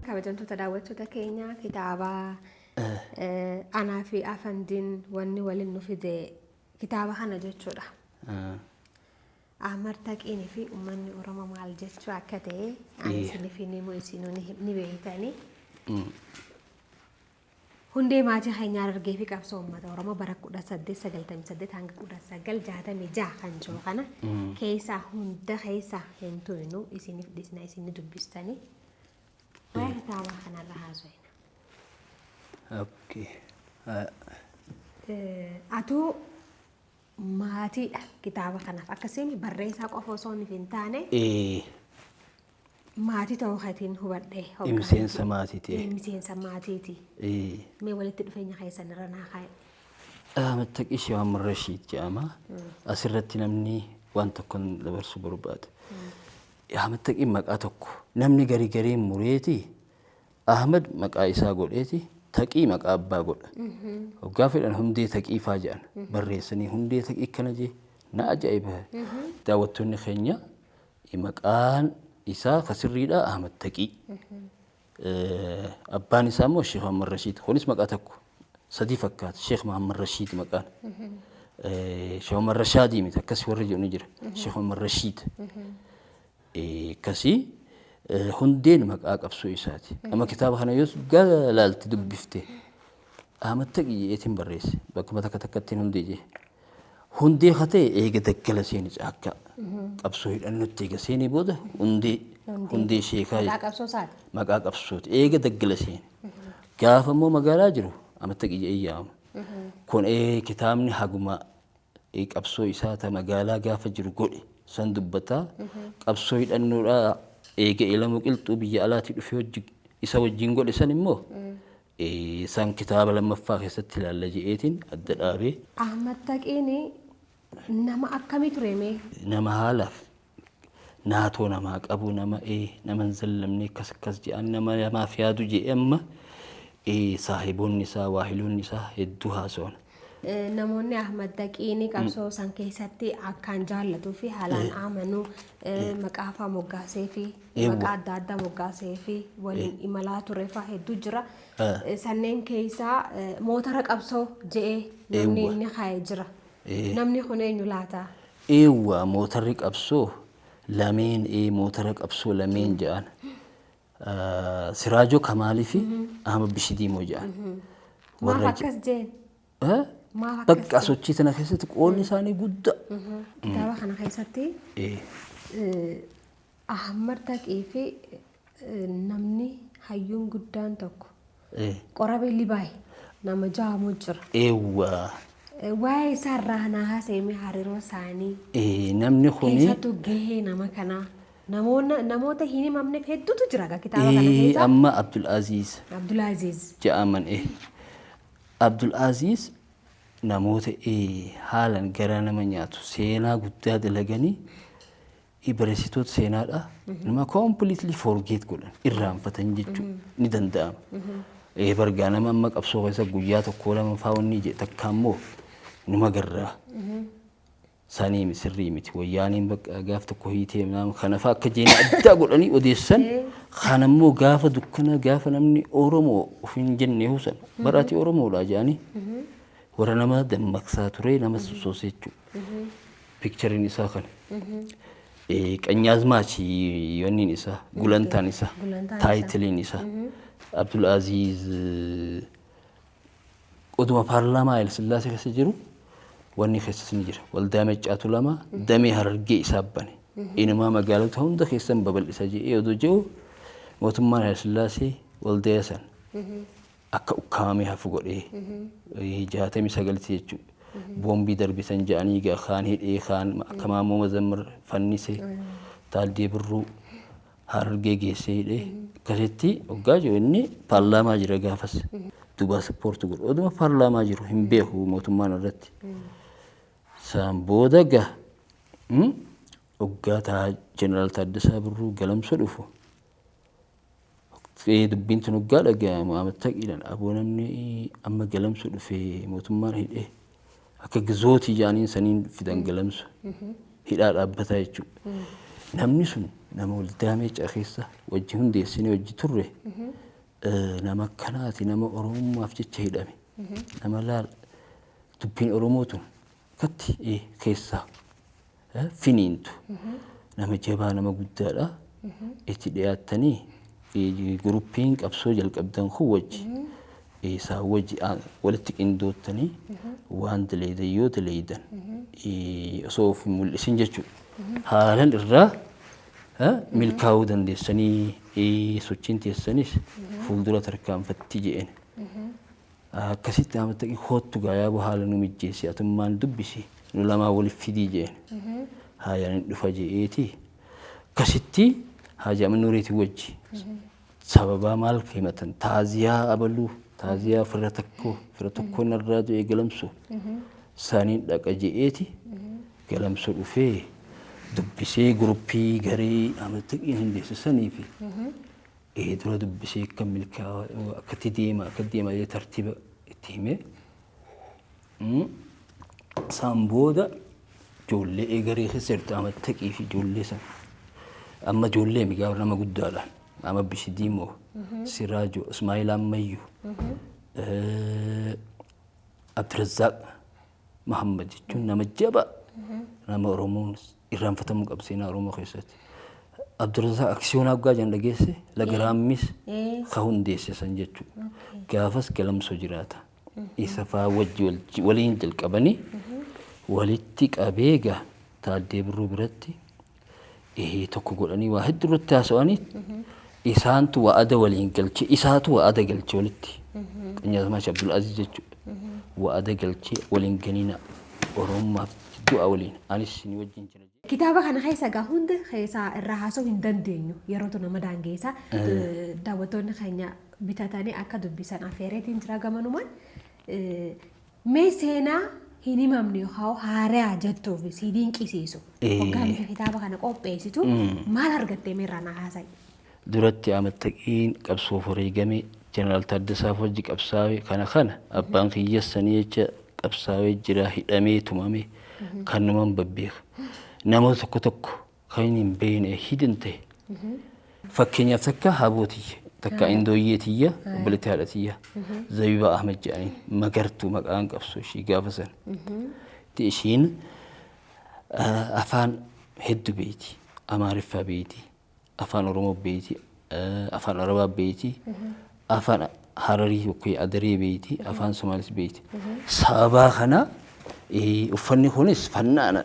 kabajamtoota daawwattoota keenya kitaaba Anaa fi Afandiin wanni waliin nu fide kitaaba kana jechuudha. Ahmad Taqiinii fi uummanni Oromoo maal jechuu akka ta'e ani isinii fi ni beektanii. Hundee maatii keenyaa argee fi qabsoo uummata Oromoo bara 1898 hanga 1966 kan jiru kana keessaa hunda keessaa hin tuynu isiniif dhisna isinii dubbistanii waa'ee kitaaba kanarra haasofna. Okay. Atuu maatiidha kitaaba kanaaf akkasiin barreessaa qofa osoo hin taane maatii ta'uu keetiin hubadhee miseensa maatiiti. Miseensa maatiiti. Mee walitti dhufeenya keessan irra naa kaa'e. Ahmad Taqii Sheehan Rashiid jedhama. Asirratti namni waan tokko dabarsuu barbaada. Ahmad Taqii maqaa tokko namni garii mureeti. Ahmad maqaa isaa godheeti. Taqii maqaa abbaa godha. Waggaa fedhan hundee Taqii faa jedhan barreessanii hundee Taqii kana jee na ajaa'iba. Daawwattoonni keenya maqaan isaa kasirriidha Ahmad Taqii. Abbaan isaa immoo Sheekh Muhammad Rashiid. Kunis maqaa tokko sadii fakkaata. Sheekh Muhammad Rashiid maqaan. Sheekh Muhammad Rashaadii miti akkas warri jedhu ni jira. Sheekh Muhammad Rashiid. Kasii hundeen maqaa qabsoo isaati. Amma kitaaba kana yoo galaalti dubbifte Ahmad Taqii eetiin barreesse. Bakka takkatti hundee jee. Hundee hatee eega daggala seeni caakkaa. Qabsoo hidhannutti eega seeni booda hundee sheekaa maqaa qabsoo isaati. Maqaa qabsooti eega daggala seeni. Gaafa immoo magaalaa jiru Ahmad Taqii jee yaa'ama. Kun kitaabni haguma qabsoo isaa ta magaalaa gaafa jiru godhe san dubbataa qabsoo hidhannuudhaa eega ilamu qilxuu biyya alaatii dhufee isa wajjin godhe san immoo san kitaaba lammaffaa keessatti ilaalla je'eetiin adda dhaabee. Ahmad Taqiin nama akkamii ture mee? Nama haalaaf naatoo namaa qabu nama hin zallamne akkas jedhan nama namaaf yaadu jedhe amma saahiboonni isaa waahiloonni isaa hedduu haasa'an. Namoonni Ahmad Taqiin qabsoo san keessatti akkaan jaallatuu fi haalaan amanuu maqaa fa'aa moggaasee fi maqaa adda addaa moggaasee fi waliin imalaa ture fa'aa hedduu jira. Sanneen keessaa motora qabsoo je'ee namni inni kaa'ee jira. Namni kun eenyu laata? Eewwa motorri qabsoo lameen motora qabsoo lameen jedhan. Siraajoo Kamaalii fi Ahmad Bishidii moo jedhan. Maaf akkas jeen? Bakka sochii tana keessatti qoonni isaanii guddaa. Kitaaba kana keessatti Ahmad Taqii fi namni hayyuun guddaan tokko Qorabee Libaay nama jaamu jira. Eewwa. Waa'ee isaarraa naa haasa'ee hariiroo isaanii. Namni kuni keessattuu gahee nama kanaa namoota hin himamneef hedduutu jira kitaaba kana keessa. Amma Abdulaaziz. Abdulaaziz. Jedhaman Abdulaaziz namoota haalan garaa nama nyaatu seenaa guddaa dalaganii barreessitoota seenaadha. Nama completely forget godhan irraanfatan jechuun ni danda'ama. Bargaa nama amma qabsoo keessa guyyaa tokko lama faawwanni jedhe takka ammoo numa garraa. Sanii sirrii miti wayyaaniin bakka gaaf tokko hiitee kana fa'aa akka jeena addaa godhanii odeessan kan ammoo gaafa dukkana gaafa namni Oromoo of hin jenne husan baratii Oromoodha jedhanii warra nama dammaqsaa ture nama sosoosee jechuudha. Pikchariin isaa kana. Qanyaazmaachi yoonniin isaa gulantaan isaa taayitiliin isaa Abdulaaziz oduma paarlaamaa Hayila Sillaasee keessa jiru wanni keessas ni jira. Waldaa Maccaatu lama damee Harargee isaa bane. Inumaa magaalota hunda keessan babal'isa jedhee odoo jiru mootummaan Hayila Sillaasee waldaa san akka ukkaamamee hafu godhee 69 jechuudha. Boombii darbisan jedhanii kaan hidhee kaan akka Maammoo Mazammir fannise Taaldee Birruu Harargee geessee hidhee akkasitti waggaa jiru inni paarlaamaa jira gaafas Dubaa sappoorti godhu. Oduma paarlaamaa jiru hin beeku mootummaan irratti. Saan booda waggaa taa Jeneraal Taaddasaa Birruu galamsoo dhufu. Dubbiin tun waggaa dhaga'amu Ahmad Taqiidhaan aboo namni amma galamsoo dhufee mootummaan hidhee akka gizootii jedhaniin saniin fidan galamsu hidhaa dhaabbataa jechuudha. namni sun nama waldaamee cakeessa wajji hundeessine wajji turre nama akkanaati nama oromummaaf jecha hidhame nama laal dubbiin oromootu katti keessaa finiintu nama jabaa nama guddaadha itti dhiyaattanii guruppiin qabsoo jalqabdan kun wajji isaa wajji walitti qindoottanii waan daleeydan yoo daleeydan osoo of mul'isin jechuudha. Haalan irraa milkaa'uu dandeessanii sochiin teessanis fuuldura tarkaanfatti je'en. Akkasitti amattaqi hoottu gaayaa haala nu mijjeessi atummaan dubbisi nu lamaa waliif fidii je'en. Haayaan dhufa je'eeti akkasitti haajaa nuuriitii wajji sababaa maal himatan taaziyaa abaluu taaziyaa fira tokko narraa du'e galamsu saaniin dhaqa je'eeti galamsu dhufee dubbisee guruppii garee amattaqii hundeessisanii fi dura dubbisee akka milkaa'aa akka deema tartiiba itti hime isaan booda ijoollee garee keessa jirtu amattaqii fi ijoollee san amma ijoollee migaa nama guddaadha amma Bishidiimoo Siraajoo Ismaa'il Ammayyuu Abdirazaaq Muhammad jechuun nama jaba nama Oromoon irraanfatamuu qabu seenaa Oromoo keessatti. Abdirazaaq aksiyoonaa guddaa jan dhageesse lagaraammis ka hundeessisan jechuudha. Gaafas galamsoo jiraata. Isa faa wajji waliin jalqabanii walitti qabeega Taaddee Birruu biratti tokko godhanii waa hedduu irratti haasa'anii isaantu wa'ada waliin galche isaatu wa'ada galche walitti. Qanyaasmash Abdul Aziz jechuudha. Wa'ada galche waliin ganina Oromummaaf du'a waliin anis ni wajjin jira. Kitaaba kana keessa gaa hundi keessa irraa haasa'uu hin dandeenyu yeroo tu nama daangeessa daawwattoonni keenya bitatanii akka dubbisan afeereetiin jira gamanumaan mee seenaa hin himamne yookaan haaraa jettuuf si dinqisiisu hoggaan kitaaba kana qopheessitu maal argattee meerraa na haasa'i. Duratti amattaqiin qabsoo wareegame Jeneraal Taaddasaa Wajji qabsaa'ee kana abbaan kiyyassanii jecha qabsaa'ee jira hidhamee tumame kan naman babbeeka. Namoota tokko kan hin beekne hidhante fakkeenyaaf takka habootii takka indooyyeetiyya obboleettii haadhatiyya Zabiba Ahmed jedhaniin magartuu maqaan qabsoo ishii gaafa sana. Ishiin afaan hedduu beekti Amaariffaa beekti afaan Oromoo beekti afaan Arabaa beekti afaan Hararii yookiin Adaree beekti afaan Somaalis beekti. Sababa kana uffanni kunis fannaana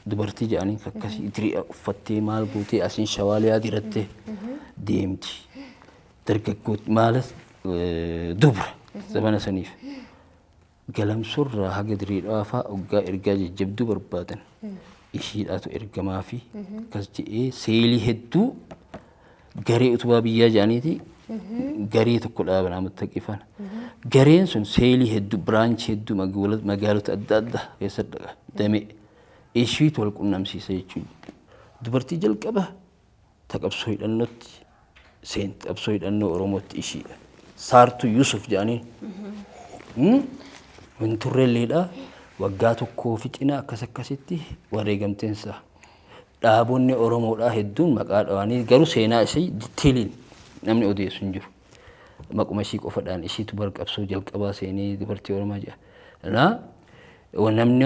dubartii jedhanii akkasii tirii uffattee maal gootee asiin shawaaliyaa dirattee deemti. Dargaggooti maalas dubra zamana saniif galamsurraa haga dirii dhaafaa hoggaa ergaa jajjabduu barbaadan ishiidhaatu ergamaa fi akkas jedhee seelii hedduu garee utubaa biyyaa jedhaniiti garee tokko dhaaban amattaqifan. Gareen sun seelii hedduu biraanchii hedduu magaalota adda addaa keessa dhaqa damee ishiitu wal qunnamsiisa jechuudha. Dubartii jalqaba ta qabsoo hidhannootti seenti qabsoo hidhannoo Oromootti ishiidha. Saartuu Yusuf jedhaniin Winturreelleedha waggaa tokkoo fi cinaa akkasitti wareegamteensa. Dhaabonni Oromoodhaa hedduun maqaa dhawaanii garuu seenaa ishee diteeliin namni odeessu hin jiru. Maquma ishii qofadhaan ishiitu bar qabsoo jalqabaa seenee dubartii Oromoo jedha. Namni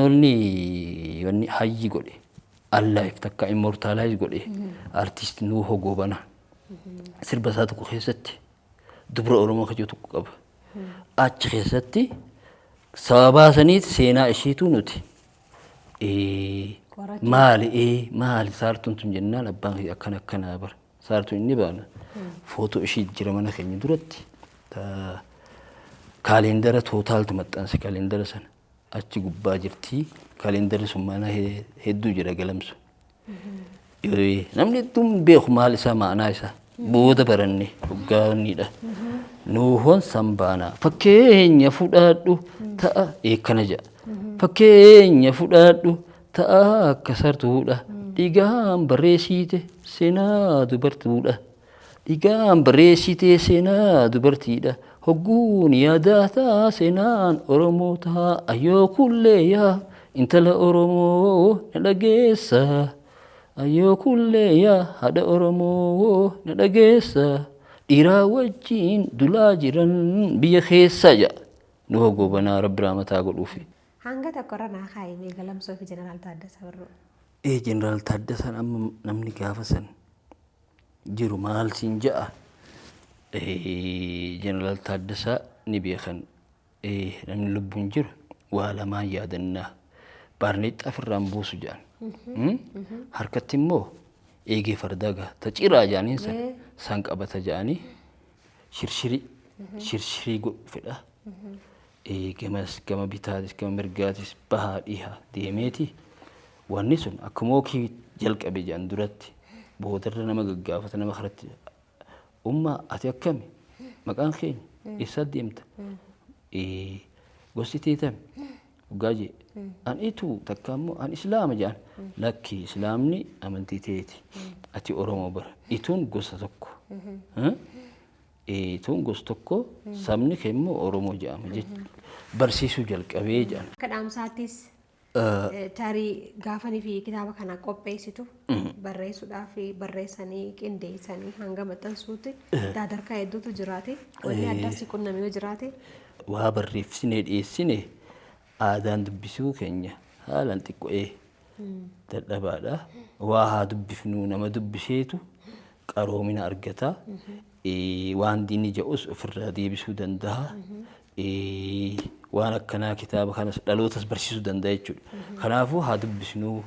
wanni hayyi godhe allaaf takka immortaalaayiz godhe artiist Nuuhoo Goobanaa sirba isaa tokko keessatti dubra Oromoo kajoo tokko qaba. Achi keessatti sababaa saniiti seenaa ishiitu nuti maali saartuun tun jennaan abbaan akkanaa bara saartuun inni baana footoo ishii jira mana keenya duratti kaalendara tootaaltu maxxanse kaalendara sana. Achi gubbaa jirti kaalendarri sun maanaa hedduu jira galamsu. Namni hedduun beeku maal isaa maanaa isaa booda baranne hoggaanidha. Nuuhoon sanbaanaa fakkeenya fudhaadhu ta'a eekkana jedha. Fakkeenya fudhaadhu ta'a akka sartuudha. Dhigaan barreessite seenaa dubartuudha. Dhigaan barreessite seenaa dubartiidha. Hogguun yaadataa seenaan Oromoo ta'a ayyoo kullee yaa intala Oromoo na dhageessa ayyoo kullee yaa haadha Oromoo na dhageessa dhiiraa wajjin dulaa jiran biyya keessa jedha nu gobanaa rabbi rahmataa godhuufi. Hanga tokko ranaa kaayimee galamsoo fi Jeneraal Taaddasaa Birruu. Jeneraal Taaddasaan amma namni gaafa san jiru maal siin ja'a. Jeneraal Taaddasaa ni beekan namni lubbuun jiru waa lamaan yaadannaa baarneexxaa ofirraan buusu jedhan. Harkatti immoo eegee fardaa ta ciraa jedhaniin san qabata jedhanii shirshirii fedha. Gama bitaatis gama mirgaatis bahaa dhihaa deemeeti. Wanni sun akkuma kii jalqabe jedhan duratti boodarra nama gaggaafata nama karatti ummaa ati akkami maqaan keenya eessa deemta gosti teetame dhugaa jee an itu takka immoo an islaama jedhan lakki islaamni amantii teeti ati Oromoo bara ituun gosa tokko ituun gosa tokko sabni kee immoo Oromoo jedhama barsiisuu jalqabee jedhan. Kadhaamsaattis tarii gaafanii fi kitaaba kana qopheessitu barreessuudhaaf barreessanii qindeessanii hanga maxxansuutti daadarkaa hedduutu jiraate wanni addaas qunnamee yoo jiraate. Waa barreessinee dhiyeessine aadaan dubbisuu keenya haalaan xiqqo'ee dadhabaadha. Waa haa dubbifnu nama dubbiseetu qaroomina argata. Waan diinni jedhus ofirraa deebisuu danda'a. Waan akkanaa kitaaba kanas dhalootas barsiisuu danda'a jechuudha. Kanaafuu haa dubbisnuu